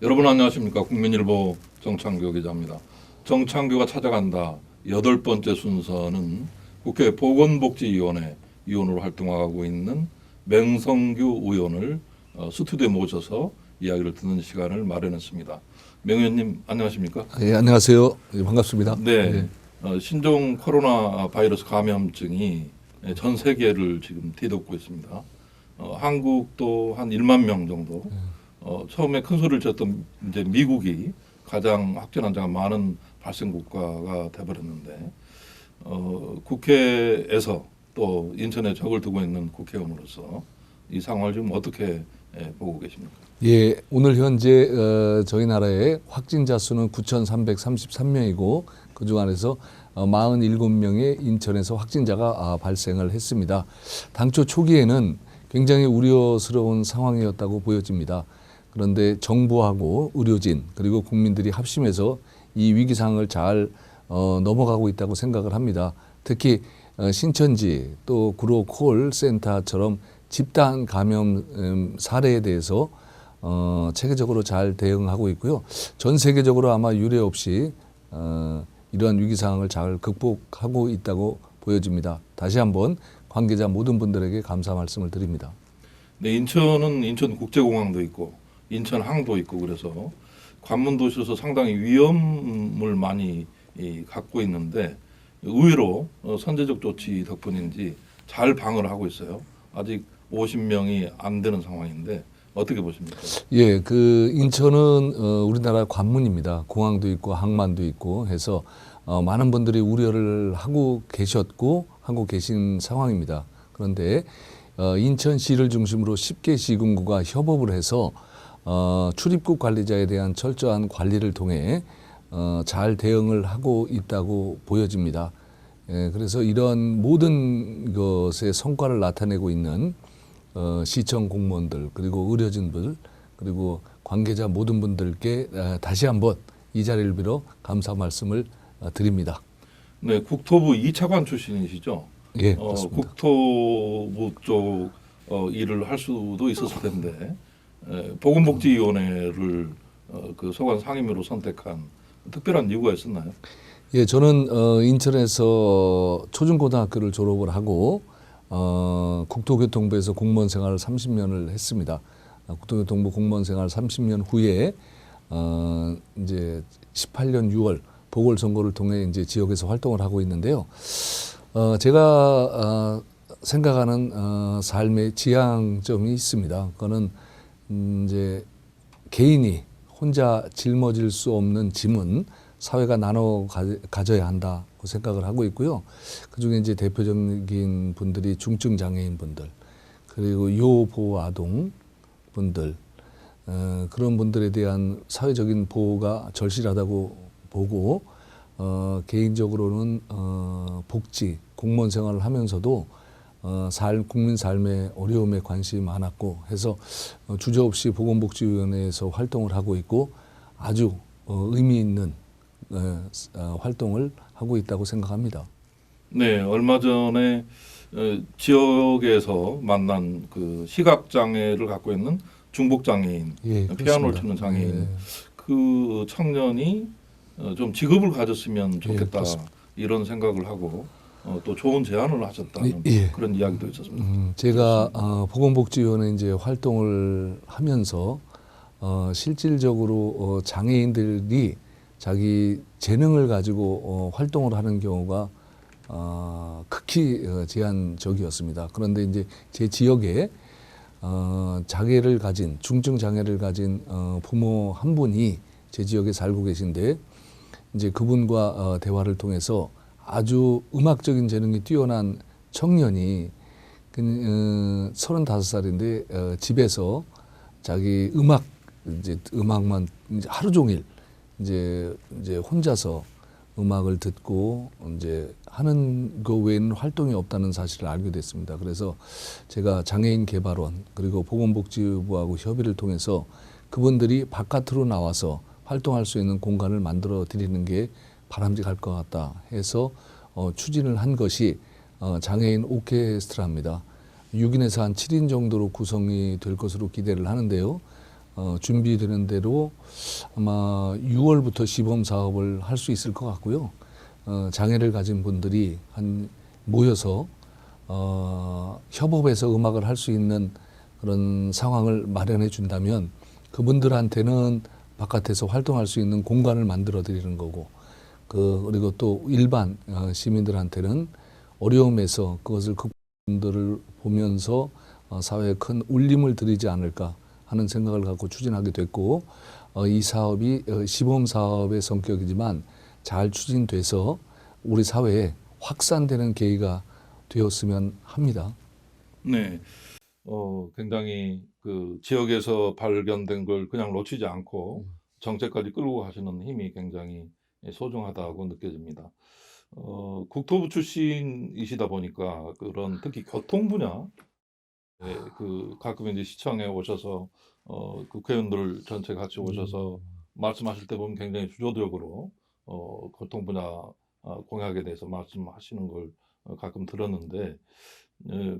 여러분 안녕하십니까? 국민일보 정창규 기자입니다. 정창규가 찾아간다 8번째 순서는 국회 보건복지위원회 위원으로 활동하고 있는 맹성규 의원을 스튜디오에 모셔서 이야기를 듣는 시간을 마련했습니다. 맹 의원님 안녕하십니까? 예, 안녕하세요. 예, 반갑습니다. 네, 신종 코로나 바이러스 감염증이 전 세계를 지금 뒤덮고 있습니다. 한국도 한 1만 명 정도. 처음에 큰 소리를 쳤던 이제 미국이 가장 확진 환자가 많은 발생 국가가 돼버렸는데 국회에서 또 인천에 적을 두고 있는 국회의원으로서 이 상황을 지금 어떻게 보고 계십니까? 예, 오늘 현재 저희 나라의 확진자 수는 9,333명이고 그중 안에서 47명의 인천에서 확진자가 발생을 했습니다. 당초 초기에는 굉장히 우려스러운 상황이었다고 보여집니다. 그런데 정부하고 의료진 그리고 국민들이 합심해서 이 위기 상황을 잘 넘어가고 있다고 생각을 합니다. 특히 신천지 또 구로 콜센터처럼 집단 감염 사례에 대해서 체계적으로 잘 대응하고 있고요. 전 세계적으로 아마 유례 없이 이러한 위기 상황을 잘 극복하고 있다고 보여집니다. 다시 한번 관계자 모든 분들에게 감사 말씀을 드립니다. 네, 인천은 인천국제공항도 있고 인천항도 있고 그래서 관문 도시로서 상당히 위험을 많이 갖고 있는데 의외로 선제적 조치 덕분인지 잘 방어를 하고 있어요. 아직 50명이 안 되는 상황인데 어떻게 보십니까? 예, 그 인천은 우리나라 관문입니다. 공항도 있고 항만도 있고 해서 많은 분들이 우려를 하고 계셨고 하고 계신 상황입니다. 그런데 인천시를 중심으로 10개 시군구가 협업을 해서 출입국 관리자에 대한 철저한 관리를 통해 잘 대응을 하고 있다고 보여집니다. 예, 그래서 이런 모든 것의 성과를 나타내고 있는 시청 공무원들 그리고 의료진들 그리고 관계자 모든 분들께 다시 한번 이 자리를 빌어 감사 말씀을 드립니다. 네, 국토부 2차관 출신이시죠? 예, 그렇습니다. 국토부 쪽 일을 할 수도 있었을 텐데 보건복지위원회를 그 소관 상임위로 선택한 특별한 이유가 있었나요? 예, 저는 인천에서 초중고등학교를 졸업을 하고 국토교통부에서 공무원 생활을 30년을 했습니다. 국토교통부 공무원 생활 30년 후에 이제 18년 6월 보궐선거를 통해 이제 지역에서 활동을 하고 있는데요. 제가 생각하는 삶의 지향점이 있습니다. 그거는 이제 개인이 혼자 짊어질 수 없는 짐은 사회가 나눠 가져야 한다고 생각을 하고 있고요. 그중에 이제 대표적인 분들이 중증 장애인 분들 그리고 요보호 아동 분들 그런 분들에 대한 사회적인 보호가 절실하다고 보고 개인적으로는 복지 공무원 생활을 하면서도 국민 삶의 어려움에 관심이 많았고 해서 주저없이 보건복지위원회에서 활동을 하고 있고 아주 의미 있는 활동을 하고 있다고 생각합니다. 네, 얼마 전에 지역에서 만난 그 시각 장애를 갖고 있는 중복 장애인, 예, 피아노를 그렇습니다. 치는 장애인, 예. 그 청년이 좀 직업을 가졌으면 좋겠다 그렇습니다. 이런 생각을 하고 또 좋은 제안을 하셨다는 예. 그런 이야기도 있었습니다. 제가 보건복지위원회 이제 활동을 하면서 실질적으로 장애인들이 자기 재능을 가지고 활동을 하는 경우가 극히 제한적이었습니다. 그런데 이제 제 지역에 장애를 가진 중증 장애를 가진 부모 한 분이 제 지역에 살고 계신데 이제 그분과 대화를 통해서 아주 음악적인 재능이 뛰어난 청년이 35살인데 집에서 자기 음악만 이제 하루 종일 이제 혼자서 음악을 듣고 이제 하는 그 외에는 활동이 없다는 사실을 알게 됐습니다. 그래서 제가 장애인 개발원 그리고 보건복지부하고 협의를 통해서 그분들이 바깥으로 나와서 활동할 수 있는 공간을 만들어 드리는 게 바람직할 것 같다 해서 추진을 한 것이 장애인 오케스트라입니다. 6인에서 한 7인 정도로 구성이 될 것으로 기대를 하는데요. 준비되는 대로 아마 6월부터 시범 사업을 할 수 있을 것 같고요. 장애를 가진 분들이 모여서 협업해서 음악을 할 수 있는 그런 상황을 마련해 준다면 그분들한테는 바깥에서 활동할 수 있는 공간을 만들어 드리는 거고, 그리고 또 일반 시민들한테는 어려움에서 그것을 그분들을 보면서 사회에 큰 울림을 드리지 않을까 하는 생각을 갖고 추진하게 됐고, 이 사업이 시범 사업의 성격이지만 잘 추진돼서 우리 사회에 확산되는 계기가 되었으면 합니다. 네. 굉장히 그 지역에서 발견된 걸 그냥 놓치지 않고 정책까지 끌고 가시는 힘이 굉장히 소중하다고 느껴집니다. 국토부 출신이시다 보니까 그런 특히 교통 분야, 그 가끔 이제 시청에 오셔서 국회의원들 전체 같이 오셔서 말씀하실 때 보면 굉장히 주도적으로 교통 분야 공약에 대해서 말씀하시는 걸 가끔 들었는데,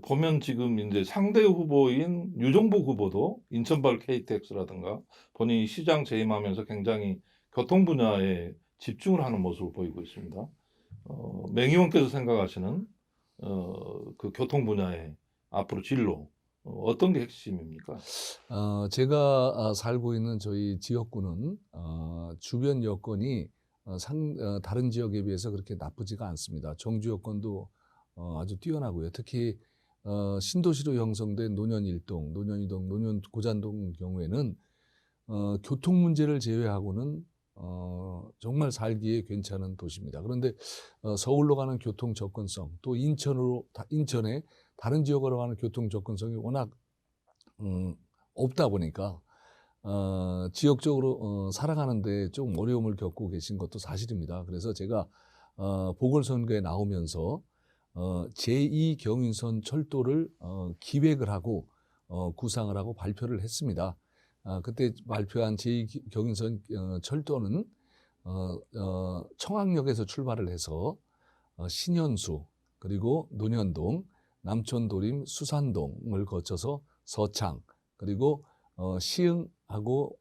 보면 지금 이제 상대 후보인 유정복 후보도 인천발 KTX라든가 본인이 시장 재임하면서 굉장히 교통 분야에 집중을 하는 모습을 보이고 있습니다. 맹 의원께서 생각하시는 그 교통 분야의 앞으로 진로, 어떤 게 핵심입니까? 제가 살고 있는 저희 지역구는 주변 여건이 다른 지역에 비해서 그렇게 나쁘지가 않습니다. 정주 여건도 아주 뛰어나고요. 특히 신도시로 형성된 노년 1동, 노년 2동, 노년 고잔동 경우에는 교통 문제를 제외하고는 정말 살기에 괜찮은 도시입니다. 그런데 서울로 가는 교통 접근성, 또 인천에 다른 지역으로 가는 교통 접근성이 워낙 없다 보니까 지역적으로 살아가는데 좀 어려움을 겪고 계신 것도 사실입니다. 그래서 제가 보궐선거에 나오면서 제2 경인선 철도를 기획을 하고 구상을 하고 발표를 했습니다. 그때 발표한 제2 경인선 철도는 청학역에서 출발을 해서 신현수, 그리고 논현동, 남촌도림, 수산동을 거쳐서 서창, 그리고 시흥하고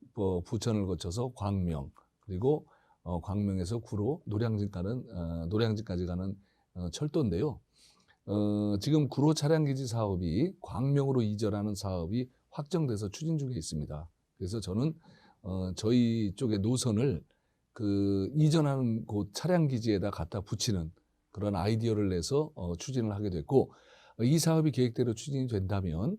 부천을 거쳐서 광명, 그리고 광명에서 구로, 노량진까지 가는 철도인데요. 지금 구로 차량기지 사업이 광명으로 이전하는 사업이 확정돼서 추진 중에 있습니다. 그래서 저는 저희 쪽의 노선을 그 이전하는 곳 차량기지에다 갖다 붙이는 그런 아이디어를 내서 추진을 하게 됐고, 이 사업이 계획대로 추진이 된다면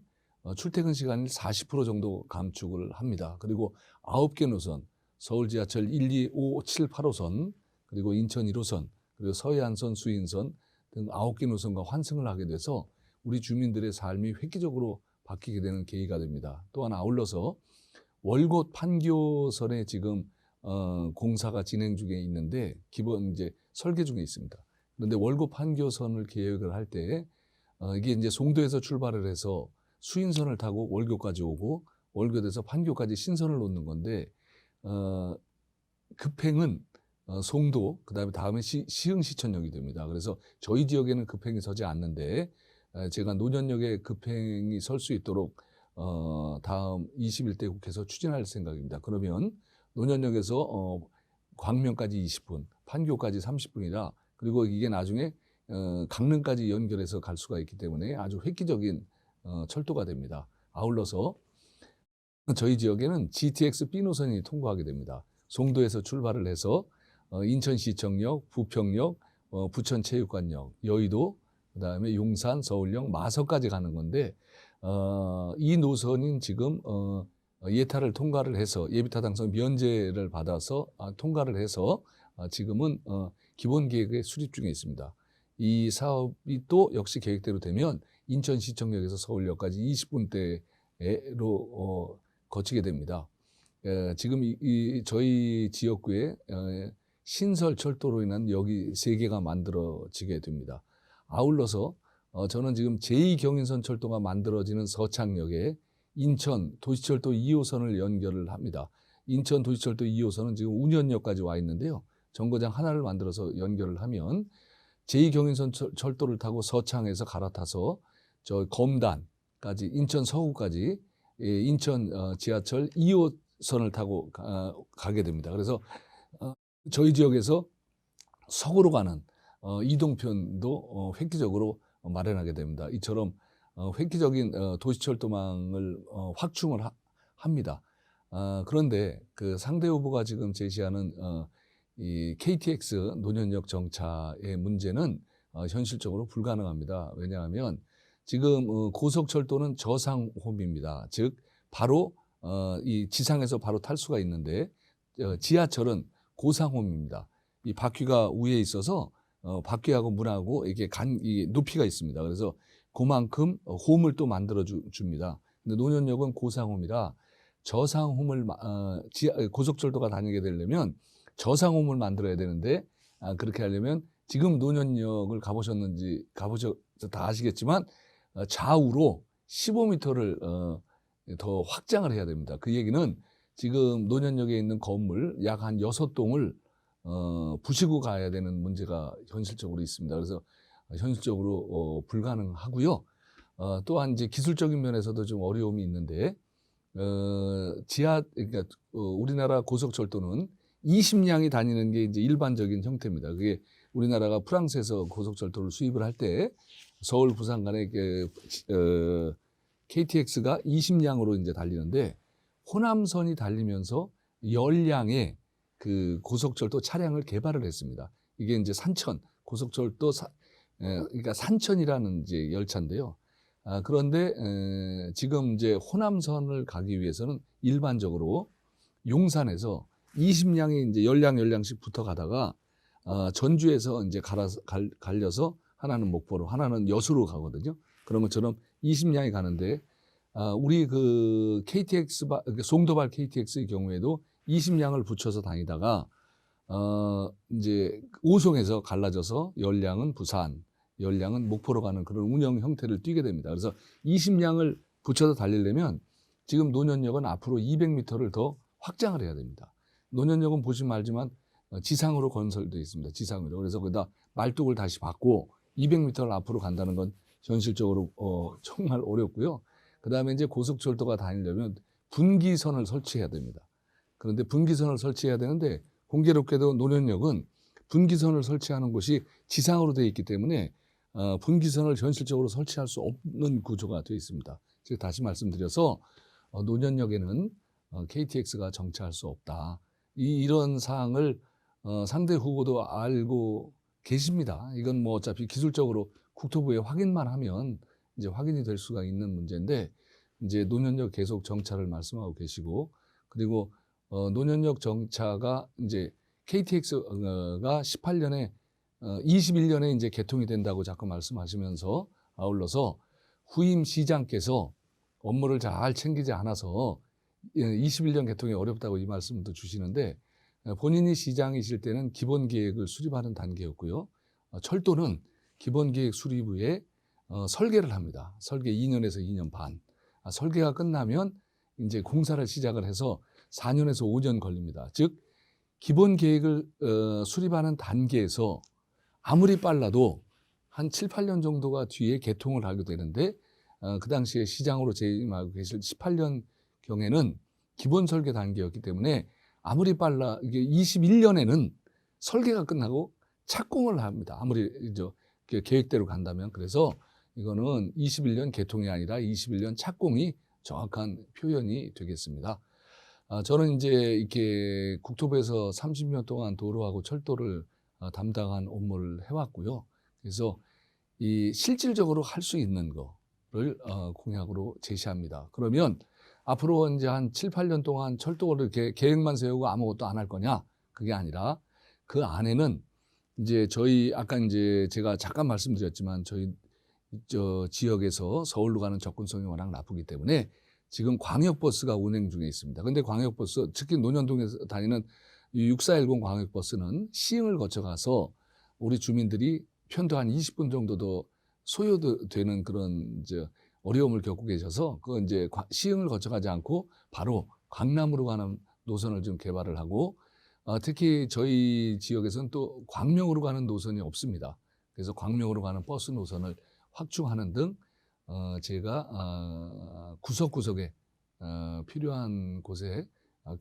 출퇴근 시간을 40% 정도 감축을 합니다. 그리고 9개 노선, 서울 지하철 1, 2, 5, 7, 8호선, 그리고 인천 1호선, 그리고 서해안선, 수인선 등 9개 노선과 환승을 하게 돼서 우리 주민들의 삶이 획기적으로 바뀌게 되는 계기가 됩니다. 또한 아울러서 월곶 판교선에 지금 공사가 진행 중에 있는데 기본 이제 설계 중에 있습니다. 그런데 월곶 판교선을 계획을 할 때 이게 이제 송도에서 출발을 해서 수인선을 타고 월곶까지 오고 월곶에서 판교까지 신선을 놓는 건데 급행은 송도, 다음에 시흥시천역이 됩니다. 그래서 저희 지역에는 급행이 서지 않는데 제가 노년역에 급행이 설 수 있도록 다음 21대 국회에서 추진할 생각입니다. 그러면 노년역에서 광명까지 20분, 판교까지 30분이라, 그리고 이게 나중에 강릉까지 연결해서 갈 수가 있기 때문에 아주 획기적인 철도가 됩니다. 아울러서 저희 지역에는 GTX B 노선이 통과하게 됩니다. 송도에서 출발을 해서 인천시청역, 부평역, 부천체육관역, 여의도, 그다음에 용산, 서울역, 마석까지 가는 건데 이 노선은 지금 예타를 통과를 해서 예비타당성 면제를 받아서 통과를 해서 지금은 기본 계획에 수립 중에 있습니다. 이 사업이 또 역시 계획대로 되면 인천시청역에서 서울역까지 20분대로 거치게 됩니다. 지금 저희 지역구에 신설 철도로 인한 역이 3개가 만들어지게 됩니다. 아울러서 저는 지금 제2 경인선 철도가 만들어지는 서창역에 인천 도시철도 2호선을 연결을 합니다. 인천 도시철도 2호선은 지금 운현역까지 와 있는데요. 정거장 하나를 만들어서 연결을 하면 제2 경인선 철도를 타고 서창에서 갈아타서 저 검단까지, 인천 서구까지 인천 지하철 2호선을 타고 가게 됩니다. 그래서 저희 지역에서 서구로 가는 이동편도 획기적으로 마련하게 됩니다. 이처럼 획기적인 도시철도망을 확충을 합니다. 그런데 그 상대 후보가 지금 제시하는 이 KTX 노년역 정차의 문제는 현실적으로 불가능합니다. 왜냐하면 지금 고속철도는 저상홈입니다. 즉 바로 이 지상에서 바로 탈 수가 있는데 지하철은 고상홈입니다. 이 바퀴가 위에 있어서 바퀴하고 문하고 이게 이 높이가 있습니다. 그래서 그만큼 홈을 또 만들어 줍니다. 근데 노년역은 고상홈이라 저상홈을 고속철도가 다니게 되려면 저상홈을 만들어야 되는데 그렇게 하려면 지금 노년역을 가보셔서 다 아시겠지만 좌우로 15m를 더 확장을 해야 됩니다. 그 얘기는 지금 노년역에 있는 건물 약 한 6동을 부시고 가야 되는 문제가 현실적으로 있습니다. 그래서 현실적으로 불가능하고요. 또한 이제 기술적인 면에서도 좀 어려움이 있는데 그러니까 우리나라 고속철도는 20량이 다니는 게 이제 일반적인 형태입니다. 그게 우리나라가 프랑스에서 고속철도를 수입을 할 때 서울 부산 간에 KTX가 20량으로 이제 달리는데 호남선이 달리면서 10량의 그 고속철도 차량을 개발을 했습니다. 이게 이제 산천 고속철도 그러니까 산천이라는 이제 열차인데요. 그런데 지금 이제 호남선을 가기 위해서는 일반적으로 용산에서 20량이 이제 10량씩 붙어 가다가 전주에서 이제 갈려서 하나는 목포로 하나는 여수로 가거든요. 그런 것처럼 20량이 가는데 우리 그 KTX 송도발 KTX의 경우에도 20량을 붙여서 다니다가 이제 오송에서 갈라져서 10량은 부산, 10량은 목포로 가는 그런 운영 형태를 띠게 됩니다. 그래서 20량을 붙여서 달리려면 지금 노년역은 앞으로 200m를 더 확장을 해야 됩니다. 노년역은 보시면 알지만 지상으로 건설되어 있습니다. 지상으로. 그래서 거기다 말뚝을 다시 받고 200m를 앞으로 간다는 건 현실적으로 정말 어렵고요. 그다음에 이제 고속철도가 다니려면 분기선을 설치해야 됩니다. 그런데 분기선을 설치해야 되는데 공교롭게도 노년역은 분기선을 설치하는 곳이 지상으로 되어 있기 때문에 분기선을 현실적으로 설치할 수 없는 구조가 되어 있습니다. 제가 다시 말씀드려서 노년역에는 KTX가 정차할 수 없다. 이런 사항을 상대 후보도 알고 계십니다. 이건 뭐 어차피 기술적으로 국토부에 확인만 하면 이제 확인이 될 수가 있는 문제인데 이제 노년역 계속 정차를 말씀하고 계시고 그리고 노년역 정차가 이제 KTX가 18년에 21년에 이제 개통이 된다고 자꾸 말씀하시면서 아울러서 후임 시장께서 업무를 잘 챙기지 않아서 21년 개통이 어렵다고 이 말씀도 주시는데 본인이 시장이실 때는 기본 계획을 수립하는 단계였고요. 철도는 기본 계획 수립 후에 설계를 합니다. 설계 2년에서 2년 반. 설계가 끝나면 이제 공사를 시작을 해서 4년에서 5년 걸립니다. 즉 기본 계획을 수립하는 단계에서 아무리 빨라도 한 7, 8년 정도가 뒤에 개통을 하게 되는데 그 당시에 시장으로 재임하고 계실 18년 경에는 기본 설계 단계였기 때문에 아무리 빨라 이게 21년에는 설계가 끝나고 착공을 합니다. 아무리 계획대로 간다면. 그래서 이거는 21년 개통이 아니라 21년 착공이 정확한 표현이 되겠습니다. 저는 이제 이렇게 국토부에서 30년 동안 도로하고 철도를 담당한 업무를 해왔고요. 그래서 이 실질적으로 할 수 있는 거를 공약으로 제시합니다. 그러면 앞으로 이제 한 7, 8년 동안 철도를 이렇게 계획만 세우고 아무것도 안 할 거냐? 그게 아니라 그 안에는 이제 저희 아까 이제 제가 잠깐 말씀드렸지만 저희 지역에서 서울로 가는 접근성이 워낙 나쁘기 때문에 지금 광역버스가 운행 중에 있습니다. 근데 광역버스, 특히 논현동에서 다니는 6410 광역버스는 시흥을 거쳐가서 우리 주민들이 편도 한 20분 정도 더 소요되는 그런 어려움을 겪고 계셔서 그 이제 시흥을 거쳐가지 않고 바로 강남으로 가는 노선을 좀 개발을 하고 특히 저희 지역에서는 또 광명으로 가는 노선이 없습니다. 그래서 광명으로 가는 버스 노선을 확충하는 등 제가 구석구석에 필요한 곳에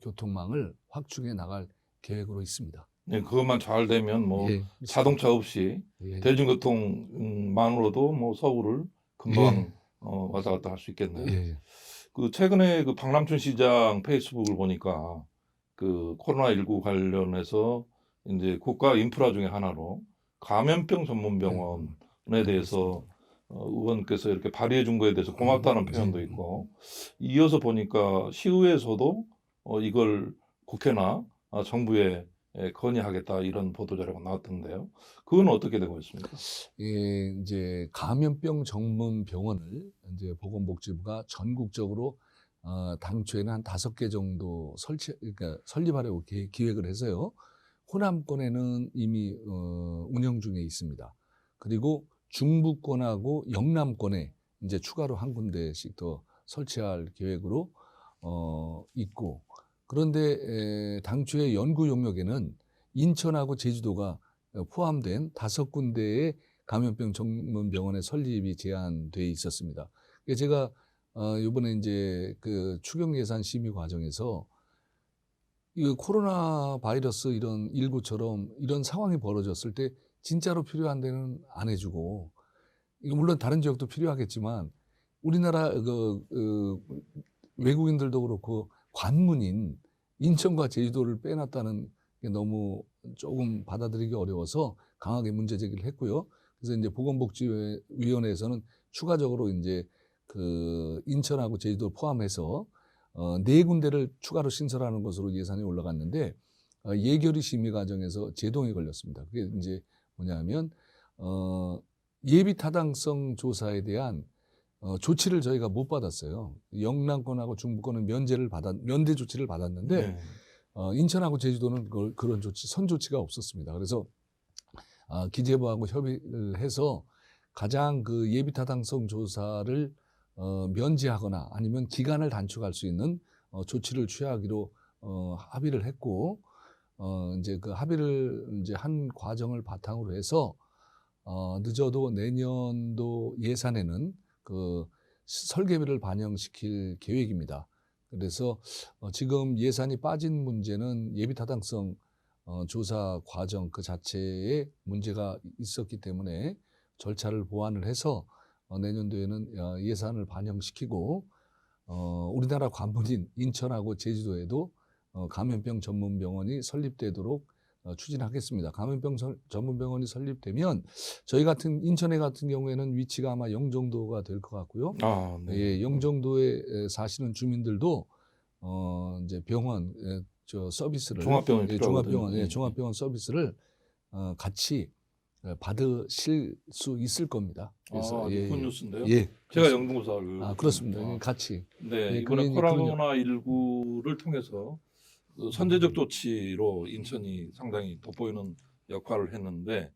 교통망을 확충해 나갈 계획으로 있습니다. 네, 그것만 잘 되면 뭐 예, 자동차 없이 예, 대중교통만으로도 뭐 서울을 금방 왔다 갔다 할 수 있겠네요. 예, 그 최근에 그 박남춘 시장 페이스북을 보니까 그 코로나19 관련해서 이제 국가 인프라 중에 하나로 감염병 전문 병원에 대해서 의원께서 이렇게 발의해 준 거에 대해서 고맙다는 표현도 있고, 이어서 보니까 시의회에서도 이걸 국회나 정부에 건의하겠다 이런 보도 자료가 나왔던데요. 그건 어떻게 되고 있습니까? 예, 이제 감염병 전문 병원을 이제 보건복지부가 전국적으로 당초에는 한 5개 정도 그러니까 설립하려고 기획을 해서요. 호남권에는 이미 운영 중에 있습니다. 그리고 중부권하고 영남권에 이제 추가로 한 군데씩 더 설치할 계획으로 있고, 그런데 당초에 연구 용역에는 인천하고 제주도가 포함된 5군데의 감염병 전문 병원의 설립이 제한돼 있었습니다. 제가 이번에 이제 그 추경 예산 심의 과정에서 이 코로나 바이러스 이런 19처럼 이런 상황이 벌어졌을 때 진짜로 필요한 데는 안 해주고, 이거 물론 다른 지역도 필요하겠지만 우리나라 외국인들도 그렇고 관문인 인천과 제주도를 빼놨다는 게 너무 조금 받아들이기 어려워서 강하게 문제 제기를 했고요. 그래서 이제 보건복지위원회에서는 추가적으로 이제 그 인천하고 제주도 포함해서 4군데를 추가로 신설하는 것으로 예산이 올라갔는데 예결위 심의 과정에서 제동이 걸렸습니다. 그게 이제 뭐냐면 예비 타당성 조사에 대한 조치를 저희가 못 받았어요. 영남권하고 중부권은 면대 조치를 받았는데 네. 인천하고 제주도는 그런 조치, 선 조치가 없었습니다. 그래서 기재부하고 협의를 해서 가장 그 예비 타당성 조사를 면제하거나 아니면 기간을 단축할 수 있는 조치를 취하기로 합의를 했고, 이제 그 합의를 이제 한 과정을 바탕으로 해서 늦어도 내년도 예산에는 그 설계비를 반영시킬 계획입니다. 그래서 지금 예산이 빠진 문제는 예비타당성 조사 과정 그 자체에 문제가 있었기 때문에 절차를 보완을 해서 내년도에는 예산을 반영시키고 우리나라 관문인 인천하고 제주도에도 감염병 전문 병원이 설립되도록 추진하겠습니다. 감염병 전문 병원이 설립되면 저희 같은 인천에 같은 경우에는 위치가 아마 영종도가 될 것 같고요. 네. 예, 영종도에 사시는 주민들도 이제 병원 저 서비스를 종합병원이 종합병원 필요하거든요. 종합병원 서비스를 같이 받으실 수 있을 겁니다. 그래서 좋은 뉴스인데요. 예, 제가 영등포 사를 그렇습니다. 같이. 네, 예, 이번에 그러니 코로나19를 통해서 그 선제적 조치로 인천이 상당히 돋보이는 역할을 했는데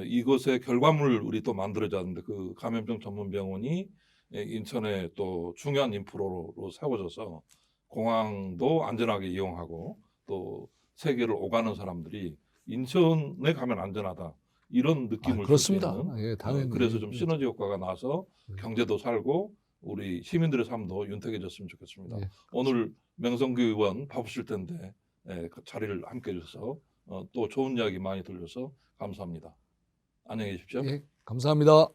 이것의 결과물을 우리 또 만들어야 하는데 그 감염병 전문 병원이 인천에 또 중요한 인프라로 세워져서 공항도 안전하게 이용하고 또 세계를 오가는 사람들이 인천에 가면 안전하다 이런 느낌을 줄 수 그렇습니다. 있는 예, 당연히. 그래서 좀 시너지 효과가 나서 경제도 살고 우리 시민들의 삶도 윤택해졌으면 좋겠습니다. 예. 오늘 명성규 의원 바쁘실 텐데 그 자리를 함께 해주셔서 또 좋은 이야기 많이 들려서 감사합니다. 안녕히 계십시오. 예, 감사합니다.